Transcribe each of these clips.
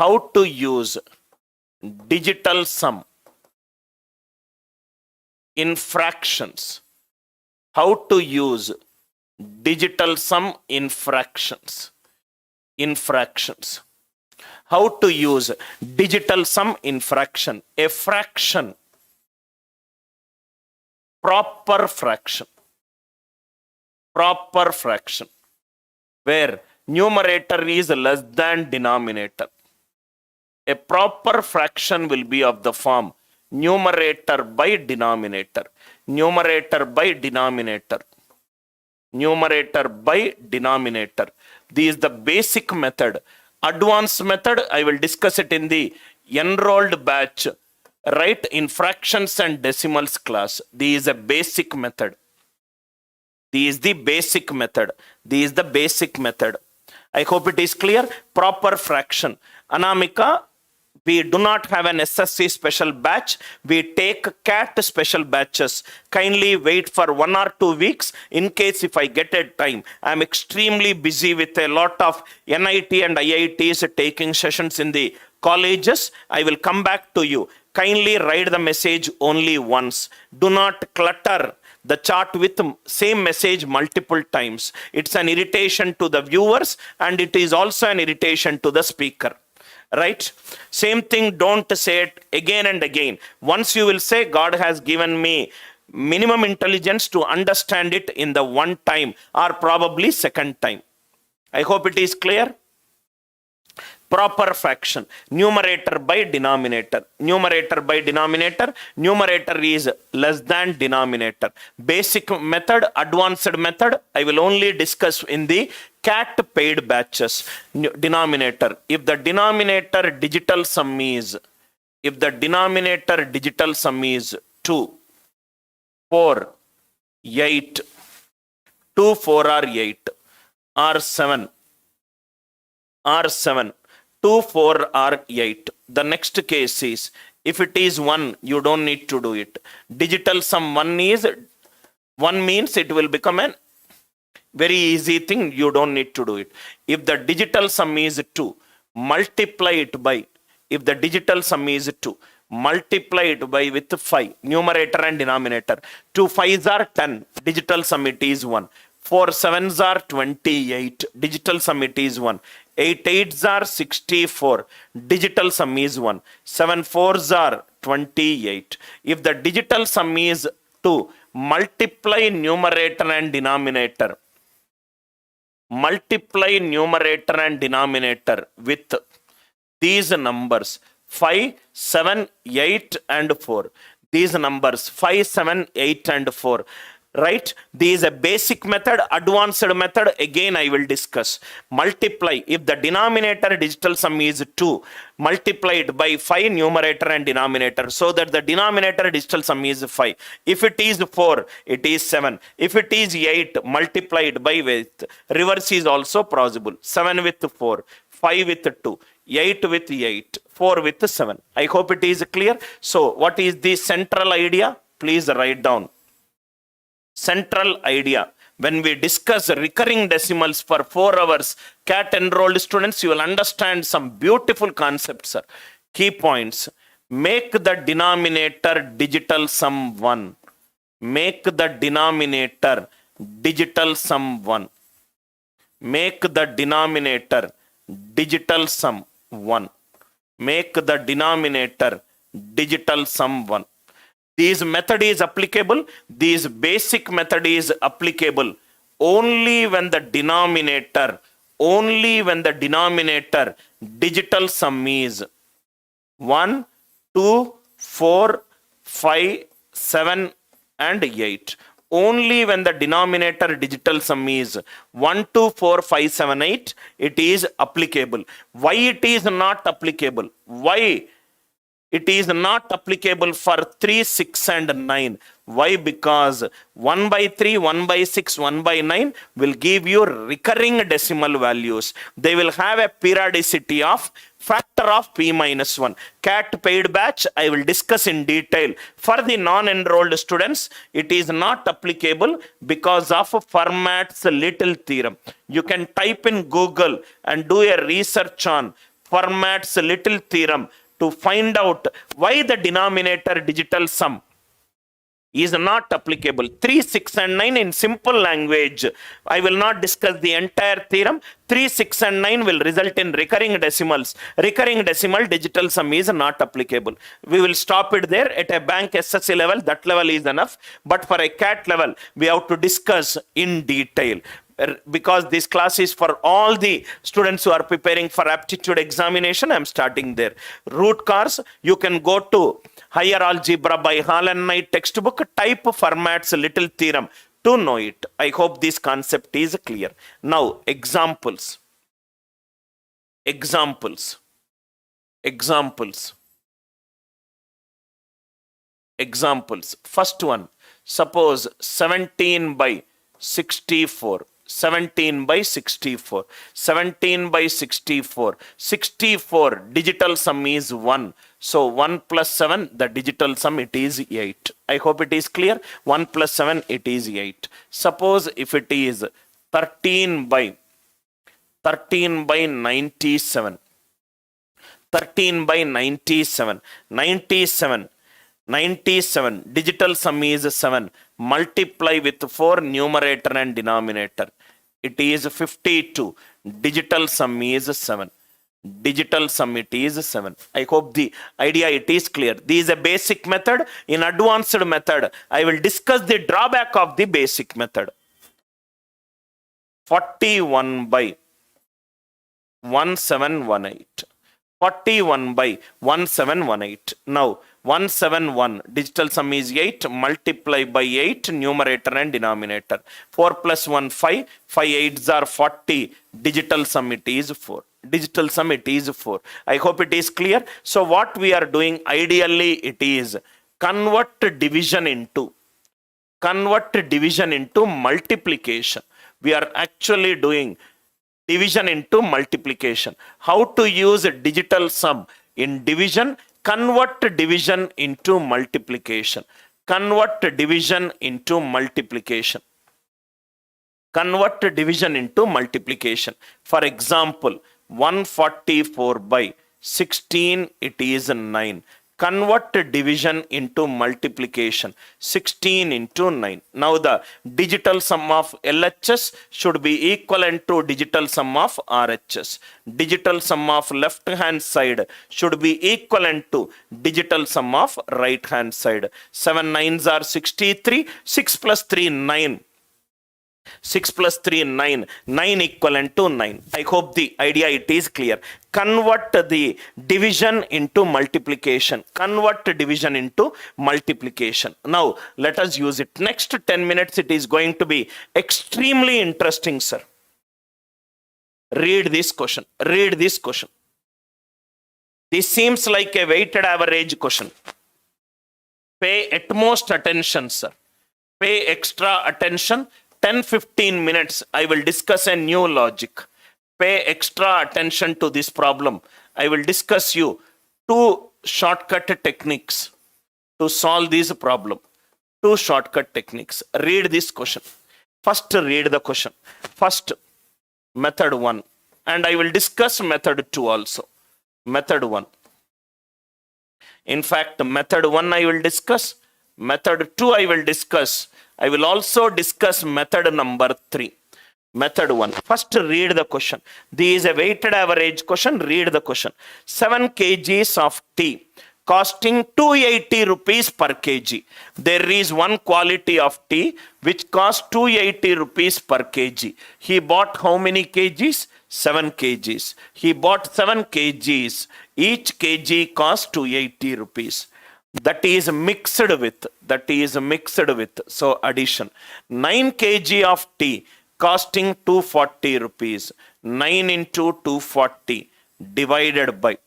how to use digital sum in fractions. How to use digital sum in fractions. In fractions. How to use digital sum in fraction. A fraction. Proper fraction. Proper fraction. Where numerator is less than denominator. A proper fraction will be of the form numerator by denominator. Numerator by denominator. Numerator by denominator. This is the basic method. Advanced method, I will discuss it in the enrolled batch, right, in fractions and decimals class. This is a basic method. This is the basic method. This is the basic method. I hope it is clear. Proper fraction. Anamika, we do not have an SSC special batch. We take CAT special batches. Kindly wait for 1 or 2 weeks in case if I get a time. I am extremely busy with a lot of NIT and IITs taking sessions in the colleges. I will come back to you. Kindly write the message only once. Do not clutter the chart with same message multiple times. It's an irritation to the viewers and it is also an irritation to the speaker. Right? Same thing, don't say it again and again. Once you will say, God has given me minimum intelligence to understand it in the one time or probably second time. I hope it is clear. Proper fraction. Numerator by denominator. Numerator by denominator. Numerator is less than denominator. Basic method, advanced method, I will only discuss in the CAT paid batches. Denominator. If the denominator digital sum is, 2, 4, 8, 2, 4 are 8, or 7, 2, 4 are 8. The next case is, if it is 1, you don't need to do it. Digital sum 1 means it will become a very easy thing. You don't need to do it. If the digital sum is 2, multiply it by, if the digital sum is 2, multiply it by with 5, numerator and denominator. 2 5s are 10, digital sum it is 1. 4 7s are 28, digital sum it is 1. 8 8s are 64, digital sum is 1. 7 4s are 28. If the digital sum is 2, multiply numerator and denominator. Multiply numerator and denominator with these numbers 5, 7, 8 and 4. These numbers 5, 7, 8 and 4. Right? This is a basic method, advanced method. Again, I will discuss. Multiply. If the denominator digital sum is 2, multiply it by 5 numerator and denominator so that the denominator digital sum is 5. If it is 4, it is 7. If it is 8, multiply it by with. Reverse is also possible. 7 with 4, 5 with 2, 8 with 8, 4 with 7. I hope it is clear. So, what is the central idea? Please write down. Central idea. When we discuss recurring decimals for 4 hours, CAT enrolled students, you will understand some beautiful concepts. Key points. Make the denominator digital sum 1. Make the denominator digital sum 1. Make the denominator digital sum 1. Make the denominator digital sum 1. This method is applicable. This basic method is applicable only when the denominator digital sum is 1, 2, 4, 5, 7 and 8. Only when the denominator digital sum is 1, 2, 4, 5, 7, 8, it is applicable. Why it is not applicable? Why? It is not applicable for 3, 6 and 9. Why? Because 1 by 3, 1 by 6, 1 by 9 will give you recurring decimal values. They will have a periodicity of factor of p minus 1. CAT paid batch, I will discuss in detail. For the non-enrolled students, it is not applicable because of Fermat's little theorem. You can type in Google and do a research on Fermat's little theorem to find out why the denominator digital sum is not applicable. 3, 6 and 9 in simple language. I will not discuss the entire theorem. 3, 6 and 9 will result in recurring decimals. Recurring decimal digital sum is not applicable. We will stop it there. At a bank SSC level, that level is enough. But for a CAT level, we have to discuss in detail. Because this class is for all the students who are preparing for aptitude examination, I'm starting there. Root cause, you can go to Higher Algebra by Hall and Knight textbook, type Fermat's little theorem to know it. I hope this concept is clear. Now, examples. Examples. Examples. Examples. First one, suppose 17 by 64. 17 by 64. 17 by 64. 64 digital sum is 1. So 1 plus 7, the digital sum, it is 8. I hope it is clear. 1 plus 7, it is 8. Suppose if it is 13 by 97. 13 by 97. 97 digital sum is 7. Multiply with 4 numerator and denominator. It is 52. Digital sum is 7. Digital sum, it is 7. I hope the idea it is clear. This is a basic method. In advanced method, I will discuss the drawback of the basic method. 41 by 1718. 41 by 1718. Now, 171, digital sum is 8, multiply by 8, numerator and denominator. 4 plus 1, 5, 5 8s are 40, digital sum, it is 4. Digital sum, it is 4. I hope it is clear. So what we are doing, ideally, it is convert division into multiplication. We are actually doing division into multiplication. How to use digital sum in division? Convert division into multiplication. Convert division into multiplication. Convert division into multiplication. For example, 144 by 16, it is 9. Convert division into multiplication. 16 into 9. Now the digital sum of LHS should be equivalent to digital sum of RHS. Digital sum of left hand side should be equivalent to digital sum of right hand side. 7 9s are 63. 6 plus 3, 9. 6 plus 3, 9. 9 equivalent to 9. I hope the idea it is clear. Convert the division into multiplication. Convert division into multiplication. Now, let us use it. Next 10 minutes, it is going to be extremely interesting, sir. Read this question. Read this question. This seems like a weighted average question. Pay utmost attention, sir. Pay extra attention. 10-15 minutes, I will discuss a new logic. Pay extra attention to this problem. I will discuss you 2 shortcut techniques to solve this problem. 2 shortcut techniques. Read this question. First, read the question. First, method 1. And I will discuss method 2 also. Method 1. In fact, method 1 I will discuss. Method 2 I will discuss. I will also discuss method number 3. Method 1. First, read the question. This is a weighted average question. Read the question. 7 kgs of tea costing 280 rupees per kg. There is one quality of tea which costs 280 rupees per kg. He bought how many kgs? 7 kgs. He bought 7 kgs. Each kg costs 280 rupees. That is mixed with. So addition. 9 kg of tea costing 240 rupees. 9 into 240 divided by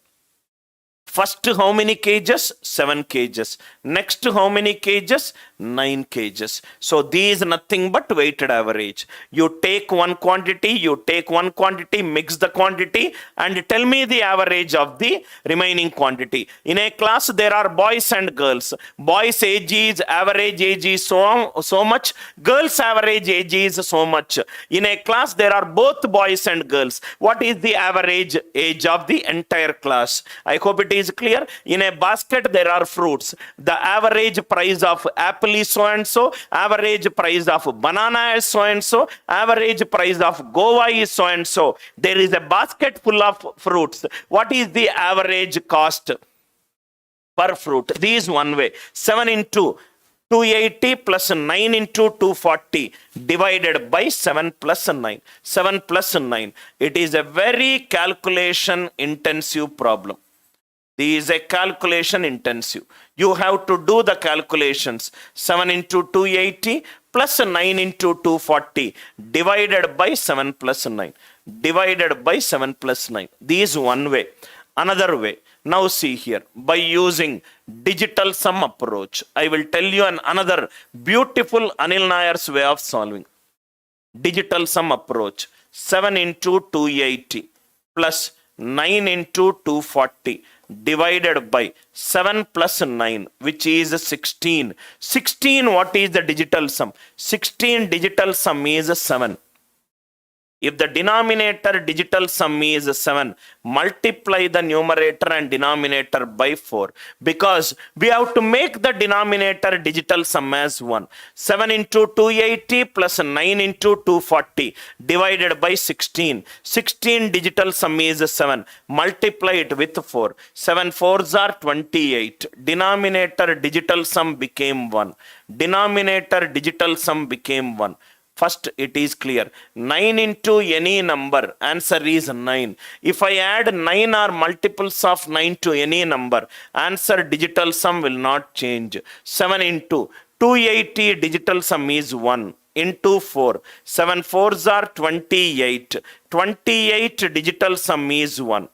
First, how many cages? 7 cages. Next, how many cages? 9 cages. So, these nothing but weighted average. You take one quantity, mix the quantity, and tell me the average of the remaining quantity. In a class, there are boys and girls. Boys' average age is so much. Girls' average age is so much. In a class, there are both boys and girls. What is the average age of the entire class? I hope it is clear. In a basket, there are fruits. The average price of apple is so and so, average price of banana is so and so, average price of guava is so and so. There is a basket full of fruits. What is the average cost per fruit? This is one way. 7 into 280 plus 9 into 240 divided by 7 plus 9. 7 plus 9. It is a very calculation intensive problem. This is a calculation intensive. You have to do the calculations. 7 into 280 plus 9 into 240 divided by 7 plus 9. Divided by 7 plus 9. This is one way. Another way. Now see here. By using digital sum approach, I will tell you another beautiful Anil Nair's way of solving. Digital sum approach. 7 into 280 plus 9 into 240 divided by 7 plus 9, which is 16. 16, what is the digital sum? 16 digital sum is 7. If the denominator digital sum is 7, multiply the numerator and denominator by 4. Because we have to make the denominator digital sum as 1. 7 into 280 plus 9 into 240 divided by 16. 16 digital sum is 7. Multiply it with 4. 7 4s are 28. Denominator digital sum became 1. Denominator digital sum became 1. First, it is clear. 9 into any number, answer is 9. If I add 9 or multiples of 9 to any number, answer digital sum will not change. 7 into 280 digital sum is 1 into 4. 7 4s are 28. 28 digital sum is 1.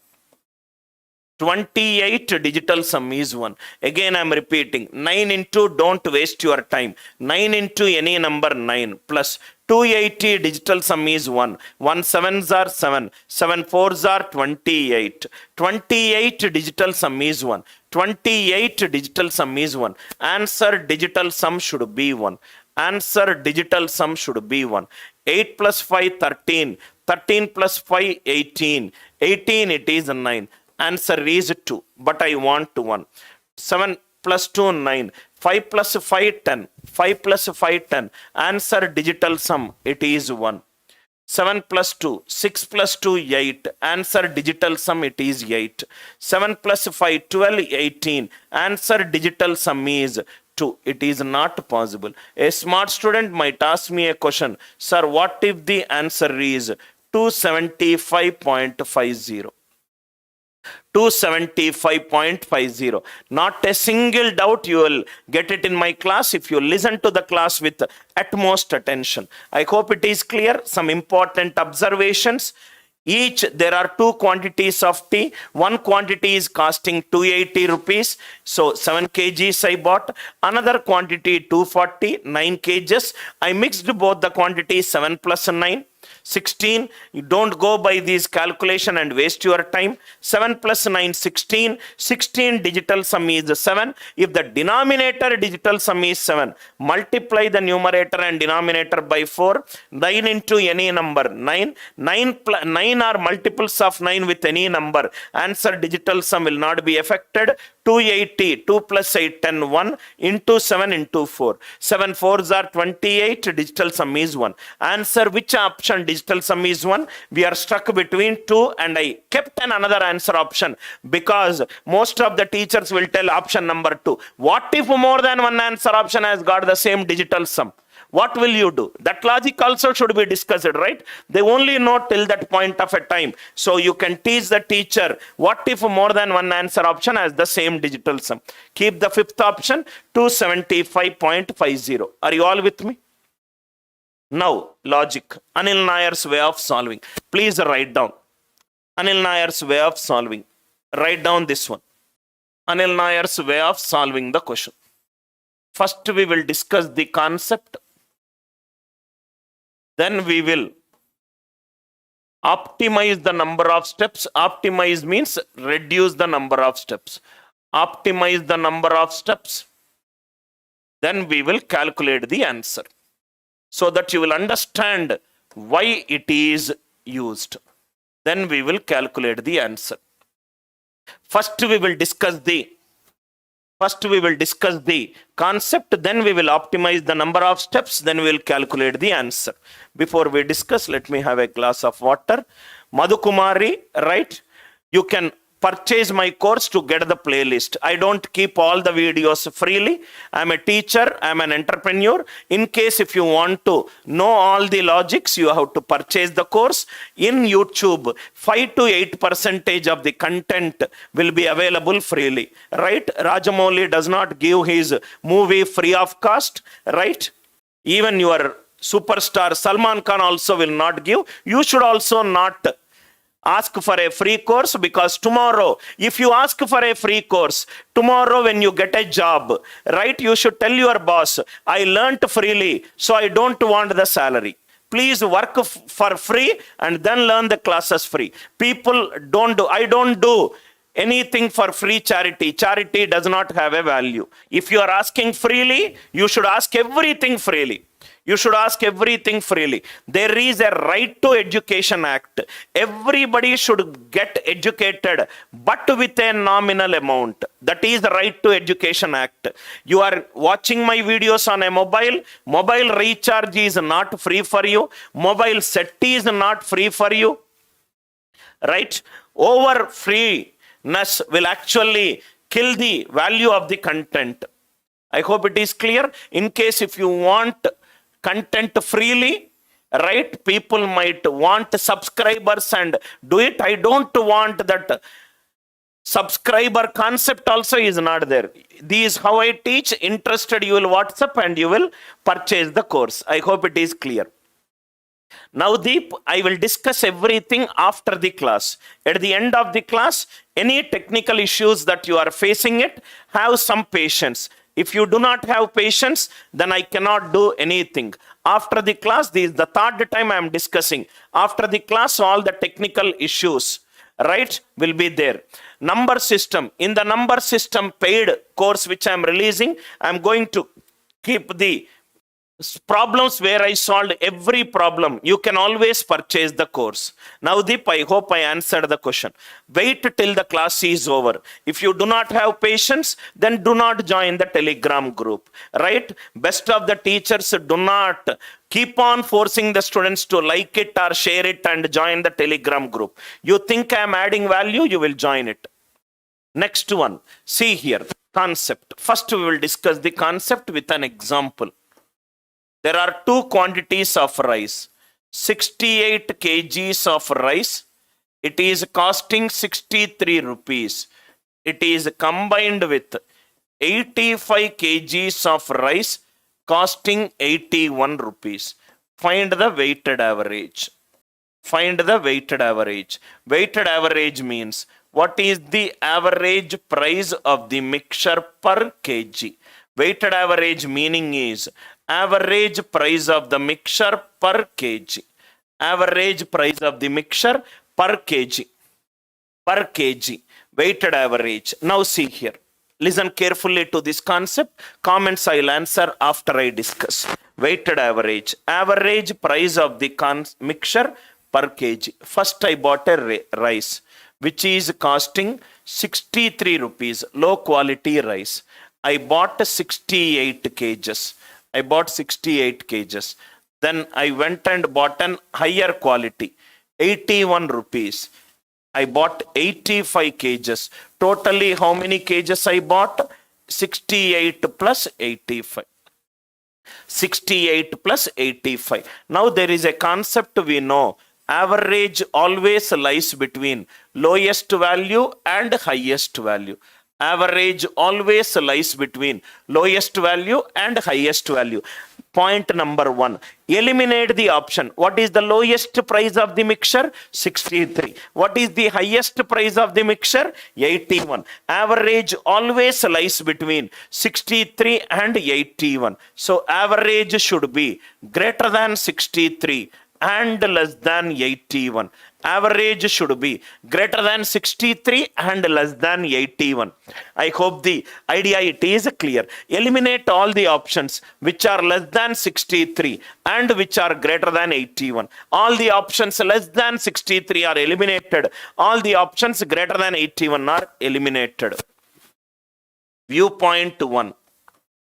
28 digital sum is 1. Again, I am repeating. 9 into, don't waste your time. 9 into any number 9 plus 280 digital sum is 1. 1 7s are 7. 7 4s are 28. 28 digital sum is 1. 28 digital sum is 1. Answer digital sum should be 1. Answer digital sum should be 1. 8 plus 5, 13. 13 plus 5, 18. 18, it is 9. Answer is 2, but I want 1. 7 plus 2, 9. 5 plus 5, 10. 5 plus 5, 10. Answer digital sum, it is 1. 7 plus 2, 6 plus 2, 8. Answer digital sum, it is 8. 7 plus 5, 12, 18. Answer digital sum is 2. It is not possible. A smart student might ask me a question. Sir, what if the answer is 275.50? 275.50. Not a single doubt, you will get it in my class if you listen to the class with utmost attention. I hope it is clear. Some important observations. Each, there are 2 quantities of tea. One quantity is costing 280 rupees. So 7 kgs I bought. Another quantity 240, 9 kgs. I mixed both the quantities 7 plus 9. 16. You don't go by these calculation and waste your time. 7 plus 9, 16. 16 digital sum is 7. If the denominator digital sum is 7, multiply the numerator and denominator by 4. 9 into any number, 9. 9 are multiples of 9 with any number. Answer digital sum will not be affected. 280, 2 plus 8, 10, 1 into 7 into 4. 7 4s are 28, digital sum is 1. Answer which option digital sum is 1? We are stuck between 2 and I kept another answer option because most of the teachers will tell option number 2. What if more than one answer option has got the same digital sum? What will you do? That logic also should be discussed, right? They only know till that point of a time. So you can teach the teacher, what if more than one answer option has the same digital sum? Keep the fifth option, 275.50. Are you all with me? Now, logic. Anil Nair's way of solving. Please write down. Anil Nair's way of solving. Write down this one. Anil Nair's way of solving the question. First, we will discuss the concept. Then we will optimize the number of steps. Optimize means reduce the number of steps. Optimize the number of steps. Then we will calculate the answer, so that you will understand why it is used. Then we will calculate the answer. First we will discuss the concept, then we will optimize the number of steps, then we will calculate the answer. Before we discuss, let me have a glass of water. Madhukumari, right? You can purchase my course to get the playlist. I don't keep all the videos freely. I'm a teacher, I'm an entrepreneur. In case if you want to know all the logics, you have to purchase the course. In YouTube, 5 to 8% of the content will be available freely, right? Rajamouli does not give his movie free of cost, right? Even your superstar Salman Khan also will not give. You should also not ask for a free course, because tomorrow, if you ask for a free course, tomorrow when you get a job, right, you should tell your boss, I learnt freely, so I don't want the salary. Please work for free and then learn the classes free. People I don't do anything for free charity. Charity does not have a value. If you are asking freely, you should ask everything freely. You should ask everything freely. There is a Right to Education Act. Everybody should get educated, but with a nominal amount. That is the Right to Education Act. You are watching my videos on a mobile. Mobile recharge is not free for you. Mobile set is not free for you. Right? Over freeness will actually kill the value of the content. I hope it is clear. In case if you want content freely, right, people might want subscribers and do it. I don't want that. Subscriber concept also is not there. This is how I teach. Interested, you will WhatsApp and you will purchase the course. I hope it is clear. Now, Deep, I will discuss everything after the class. At the end of the class, any technical issues that you are facing it, have some patience. If you do not have patience, then I cannot do anything. After the class, this is the third time I am discussing. After the class, all the technical issues, right, will be there. Number system. In the number system paid course which I am releasing, I am going to keep the problems where I solved every problem. You can always purchase the course. Now, Deep, I hope I answered the question. Wait till the class is over. If you do not have patience, then do not join the Telegram group, right? Best of the teachers do not keep on forcing the students to like it or share it and join the Telegram group. You think I am adding value, you will join it. Next one. See here, concept. First, we will discuss the concept with an example. There are two quantities of rice. 68 kgs of rice. It is costing 63 rupees. It is combined with 85 kgs of rice costing 81 rupees. Find the weighted average. Find the weighted average. Weighted average means what is the average price of the mixture per kg. Weighted average meaning is average price of the mixture per kg. Average price of the mixture per kg. Per kg. Weighted average. Now see here. Listen carefully to this concept. Comments I will answer after I discuss. Weighted average. Average price of the mixture per kg. First I bought a rice which is costing 63 rupees. Low quality rice. I bought 68 kgs. I bought 68 kgs. Then I went and bought an higher quality, 81 rupees. I bought 85 kgs. Totally how many kgs I bought? 68 plus 85. 68 plus 85. Now there is a concept we know. Average always lies between lowest value and highest value. Average always lies between lowest value and highest value. Point number 1, eliminate the option. What is the lowest price of the mixture? 63. What is the highest price of the mixture? 81. Average always lies between 63 and 81. So average should be greater than 63 and less than 81. Average should be greater than 63 and less than 81. I hope the idea it is clear. Eliminate all the options which are less than 63 and which are greater than 81. All the options less than 63 are eliminated. All the options greater than 81 are eliminated. Viewpoint 1.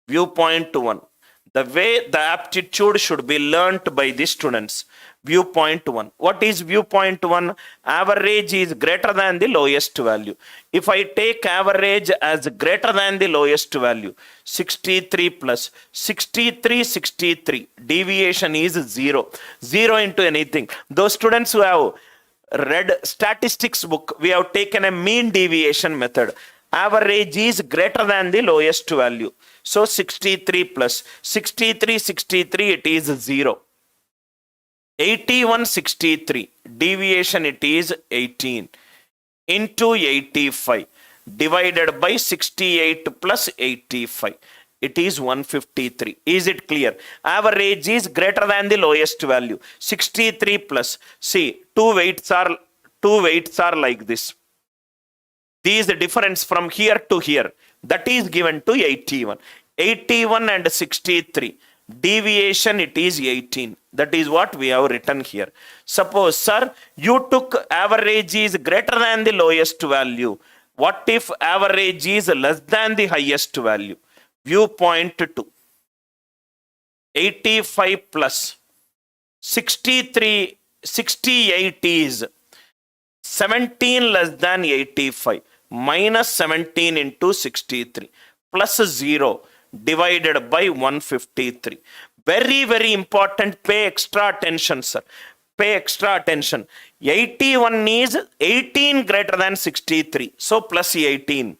Viewpoint 1. The way the aptitude should be learnt by the students. Viewpoint 1. What is viewpoint 1? Average is greater than the lowest value. If I take average as greater than the lowest value, 63 plus 63, deviation is 0. 0 into anything. Those students who have read statistics book, we have taken a mean deviation method. Average is greater than the lowest value. So 63 plus 63, it is 0. 81, 63, deviation it is 18 into 85 divided by 68 plus 85. It is 153. Is it clear? Average is greater than the lowest value. 63 plus, see, two weights are like this. These difference from here to here, that is given to 81. 81 and 63. Deviation it is 18. That is what we have written here. Suppose, sir, you took average is greater than the lowest value. What if average is less than the highest value? Viewpoint 2. 85 plus 63, 68 is 17 less than 85. Minus 17 into 63 plus 0 divided by 153. Very, very important. Pay extra attention, sir. Pay extra attention. 81 is 18 greater than 63. So plus 18.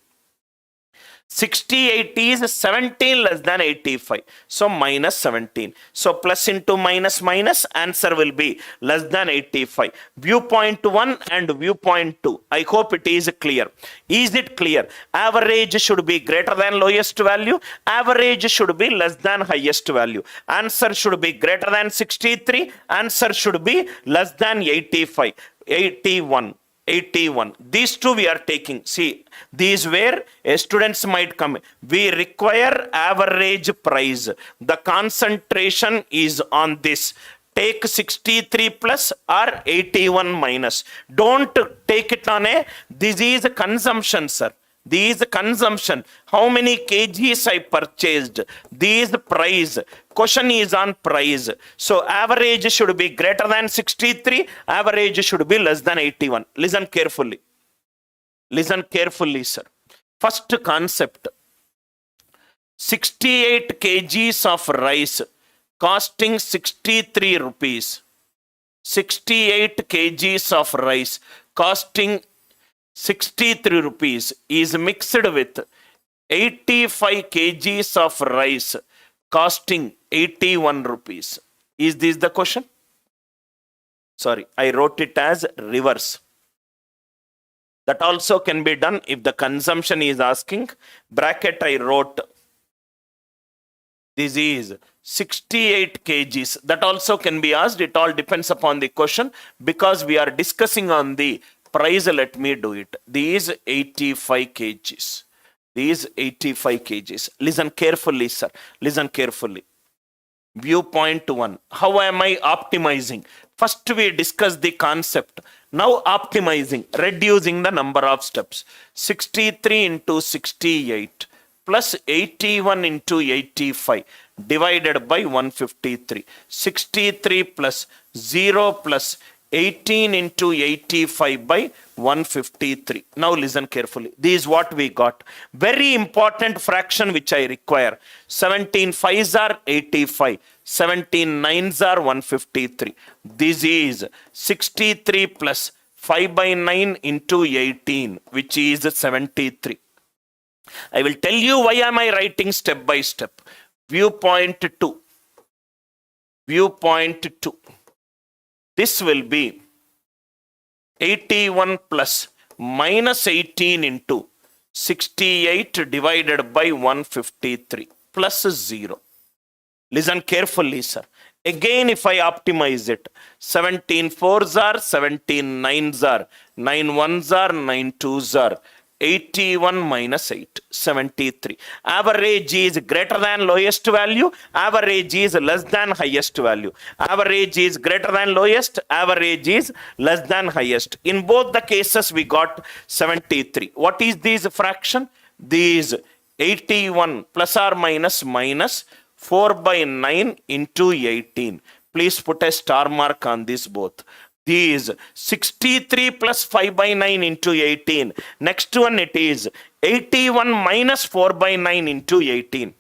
68 is 17 less than 85. So minus 17. So plus into minus, answer will be less than 85. Viewpoint 1 and viewpoint 2. I hope it is clear. Is it clear? Average should be greater than lowest value. Average should be less than highest value. Answer should be greater than 63. Answer should be less than 85. 81. These two we are taking. See, these where students might come. We require average price. The concentration is on this. Take 63 plus or 81 minus. Don't take it on a, this is a consumption, sir. This consumption. How many kgs I purchased? This price. Question is on price. So average should be greater than 63. Average should be less than 81. Listen carefully. Listen carefully, sir. First concept. 68 kgs of rice costing 63 rupees. 68 kgs of rice costing 63 rupees is mixed with 85 kgs of rice costing 81 rupees. Is this the question? Sorry, I wrote it as reverse. That also can be done if the consumption is asking. Bracket I wrote, this is 68 kgs. That also can be asked. It all depends upon the question. Because we are discussing on the price, let me do it. These 85 kgs. These 85 kgs. Listen carefully, sir. Listen carefully. Viewpoint 1. How am I optimizing? First we discuss the concept. Now optimizing, reducing the number of steps. 63 into 68 plus 81 into 85 divided by 153. 63 plus 0 plus 18 into 85 by 153. Now listen carefully. This is what we got. Very important fraction which I require. 17 5s are 85. 17 9s are 153. This is 63 plus 5 by 9 into 18, which is 73. I will tell you why am I writing step by step. Viewpoint 2. viewpoint 2. This will be 81 plus minus 18 into 68 divided by 153 plus 0. Listen carefully, sir. Again, if I optimize it, 17 fours are, 17 nines are, 9 ones are, 9 twos are, 81 minus 8, 73. Average is greater than lowest value, average is less than highest value. Average is greater than lowest, average is less than highest. In both the cases, we got 73. What is this fraction? These 81 plus or minus 4 by 9 into 18. Please put a star mark on this both. These 63 plus 5 by 9 into 18. Next one it is 81 minus 4 by 9 into 18.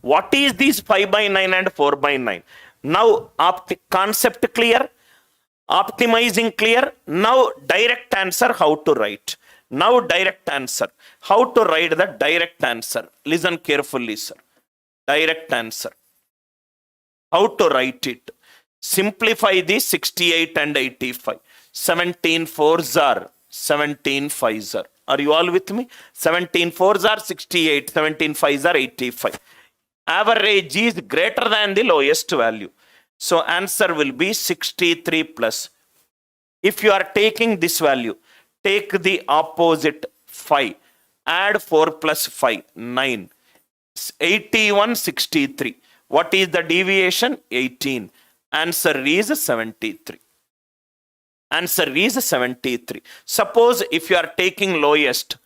What is this 5 by 9 and 4 by 9? Now concept clear, optimizing clear. Now direct answer how to write. Now direct answer. How to write the direct answer? Listen carefully, sir. Direct answer. How to write it? Simplify the 68 and 85. 17 fours are, 17 fives are. Are you all with me? 17 fours are 68, 17 fives are 85. Average is greater than the lowest value. So answer will be 63 plus. If you are taking this value, take the opposite 5. Add 4 plus 5, 9. 81, 63. What is the deviation? 18. Answer is 73. Answer is 73. Suppose if you are taking lowest,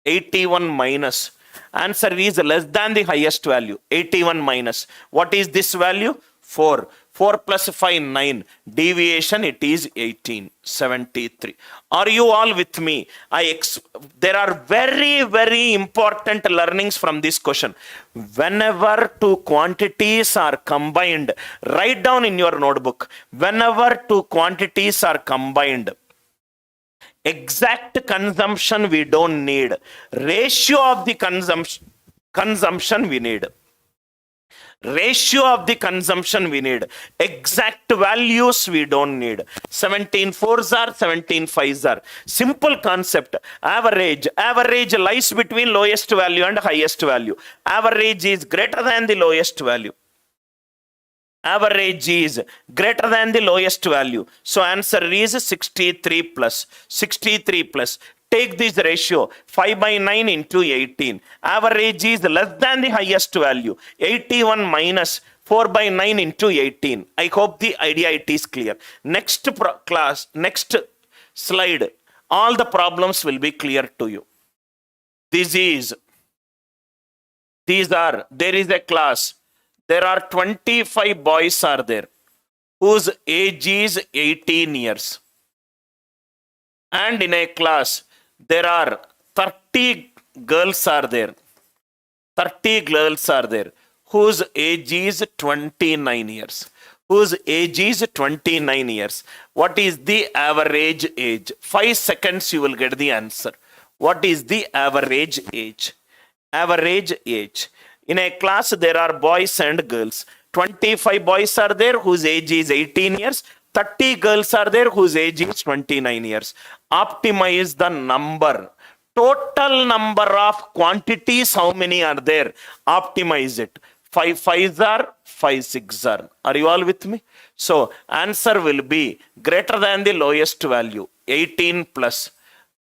81 minus. Answer is less than the highest value, 81 minus. What is this value? 4. 4 plus 5, 9. Deviation, it is 18, 73. Are you all with me? There are very, very important learnings from this question. Whenever two quantities are combined, write down in your notebook. Whenever two quantities are combined, exact consumption we don't need. Ratio of the consumption we need. Ratio of the consumption we need. Exact values we don't need. 17 fours are, 17 fives are. Simple concept. Average lies between lowest value and highest value. Average is greater than the lowest value. Average is greater than the lowest value. So answer is 63 plus. 63 plus. Take this ratio, 5 by 9 into 18. Average is less than the highest value. 81 minus 4 by 9 into 18. I hope the idea it is clear. Next class, next slide, all the problems will be clear to you. There is a class. There are 25 boys are there whose age is 18 years. And in a class, there are 30 girls are there. 30 girls are there whose age is 29 years. Whose age is 29 years. What is the average age? 5 seconds you will get the answer. What is the average age? Average age. In a class there are boys and girls. 25 boys are there whose age is 18 years. 30 girls are there whose age is 29 years. Optimize the number. Total number of quantities, how many are there? Optimize it. 5 fives are, 5 sixes are. Are you all with me? So answer will be greater than the lowest value. 18 plus.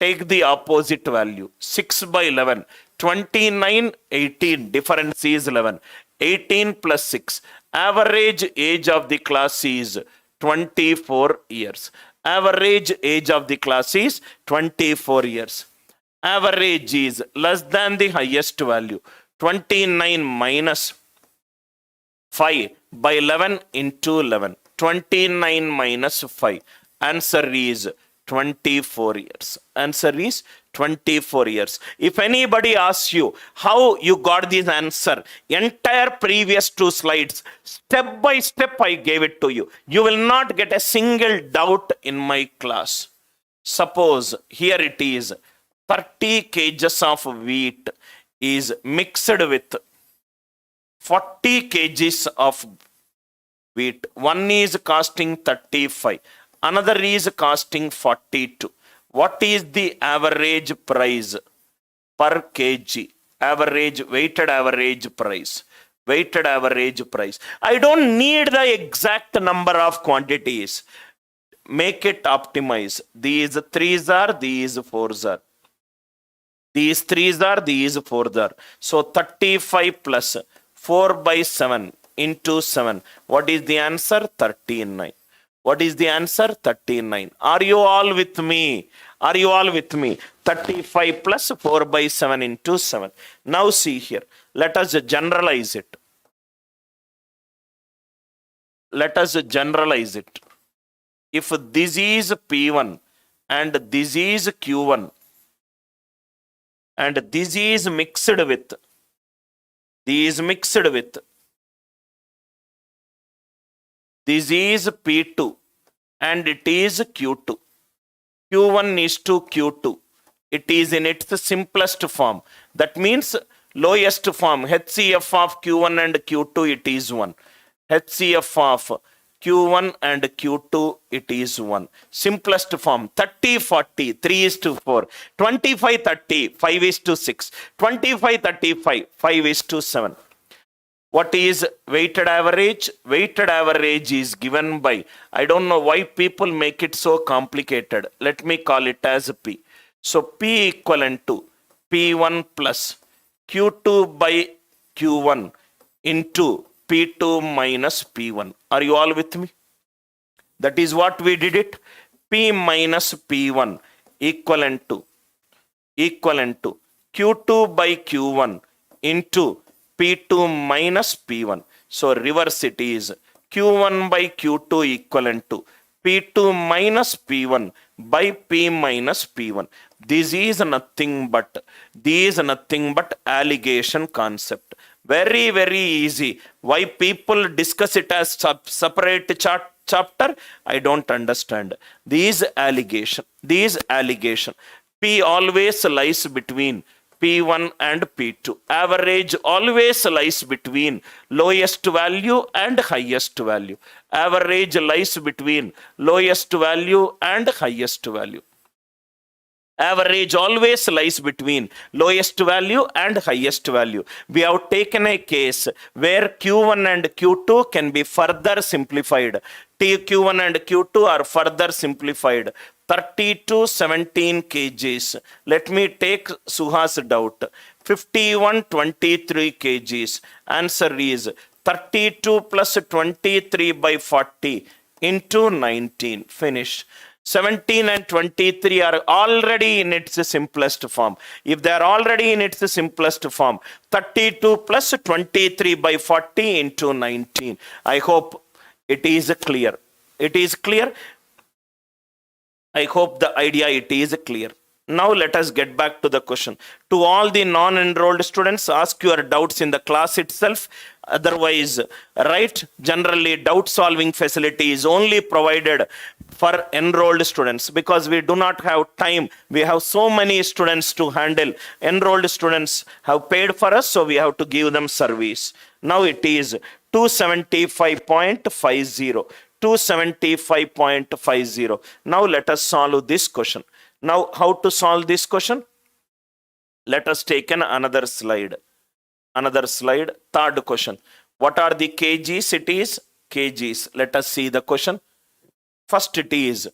Take the opposite value. 6 by 11. 29, 18. Difference is 11. 18 plus 6. Average age of the class is 24 years. Average age of the class is 24 years. Average is less than the highest value. 29 minus 5 by 11 into 11. 29 minus 5. Answer is 24 years. Answer is 24 years. If anybody asks you how you got this answer, entire previous 2 slides, step by step I gave it to you. You will not get a single doubt in my class. Suppose here it is 30 kgs of wheat is mixed with 40 kgs of wheat. One is costing 35. Another is costing 42. What is the average price per kg? Average, weighted average price. Weighted average price. I don't need the exact number of quantities. Make it optimize. These threes are, these fours are. These threes are, these fours are. So 35 plus 4 by 7 into 7. What is the answer? 39. What is the answer? 39. Are you all with me? Are you all with me? 35 plus 4 by 7 into 7. Now see here. Let us generalize it. Let us generalize it. If this is P1 and this is Q1 and this is mixed with this is P2 and it is Q2. Q1 is to Q2. It is in its simplest form. That means lowest form. HCF of Q1 and Q2, it is 1. HCF of Q1 and Q2, it is 1. Simplest form. 30, 40, 3 is to 4. 25, 30, 5 is to 6. 25, 35, 5 is to 7. What is weighted average? Weighted average is given by, I don't know why people make it so complicated. Let me call it as P. So P equivalent to P1 plus Q2 by Q1 into P2 minus P1. Are you all with me? That is what we did it. P minus P1 equivalent to Q2 by Q1 into P2 minus P1. So reverse it is Q1 by Q2 equivalent to P2 minus P1 by P minus P1. This is nothing but allegation concept. Very, very easy. Why people discuss it as separate chapter? I don't understand. These allegation. P always lies between P1 and P2. Average always lies between lowest value and highest value. Average lies between lowest value and highest value. Average always lies between lowest value and highest value. We have taken a case where Q1 and Q2 can be further simplified. Q1 and Q2 are further simplified. 30 to 17 kgs. Let me take Suha's doubt. 51, 23 kgs. Answer is 32 plus 23 by 40 into 19. Finish. 17 and 23 are already in its simplest form. If they are already in its simplest form, 32 plus 23 by 40 into 19. I hope it is clear. It is clear. I hope the idea it is clear. Now let us get back to the question. To all the non-enrolled students, ask your doubts in the class itself. Otherwise, right, generally doubt solving facility is only provided for enrolled students because we do not have time. We have so many students to handle. Enrolled students have paid for us, so we have to give them service. Now it is 275.50. 275.50. Now let us solve this question. Now how to solve this question? Let us take another slide. Third question. What are the kgs? It is kgs. Let us see the question. First it is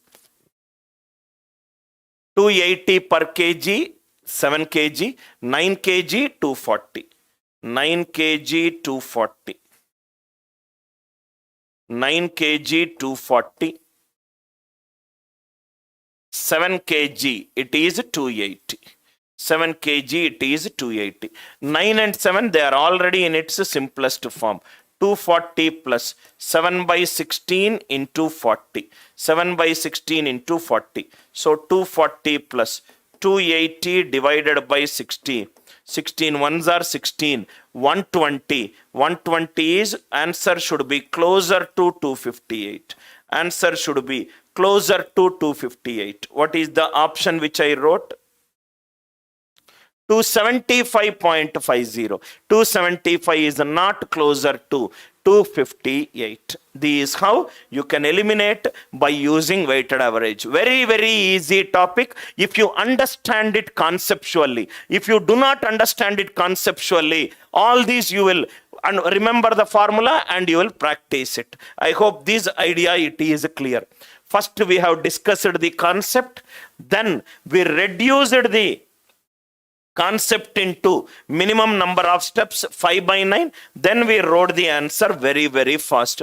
280 per kg, 7 kg, 9 kg, 240. 9 kg, 240. 9 kg, 240. 7 kg, it is 280. 7 kg, it is 280. 9 and 7, they are already in its simplest form. 240 plus 7 by 16 into 40. 7 by 16 into 40. So 240 plus 280 divided by 60. 16 ones are 16. 120. 120 is, answer should be closer to 258. Answer should be closer to 258. What is the option which I wrote? 275.50. 275 is not closer to 258. This is how you can eliminate by using weighted average. Very, very easy topic if you understand it conceptually. If you do not understand it conceptually, all these you will remember the formula and you will practice it. I hope this idea it is clear. First we have discussed the concept, then we reduced the concept into minimum number of steps 5 by 9, then we wrote the answer very, very fast.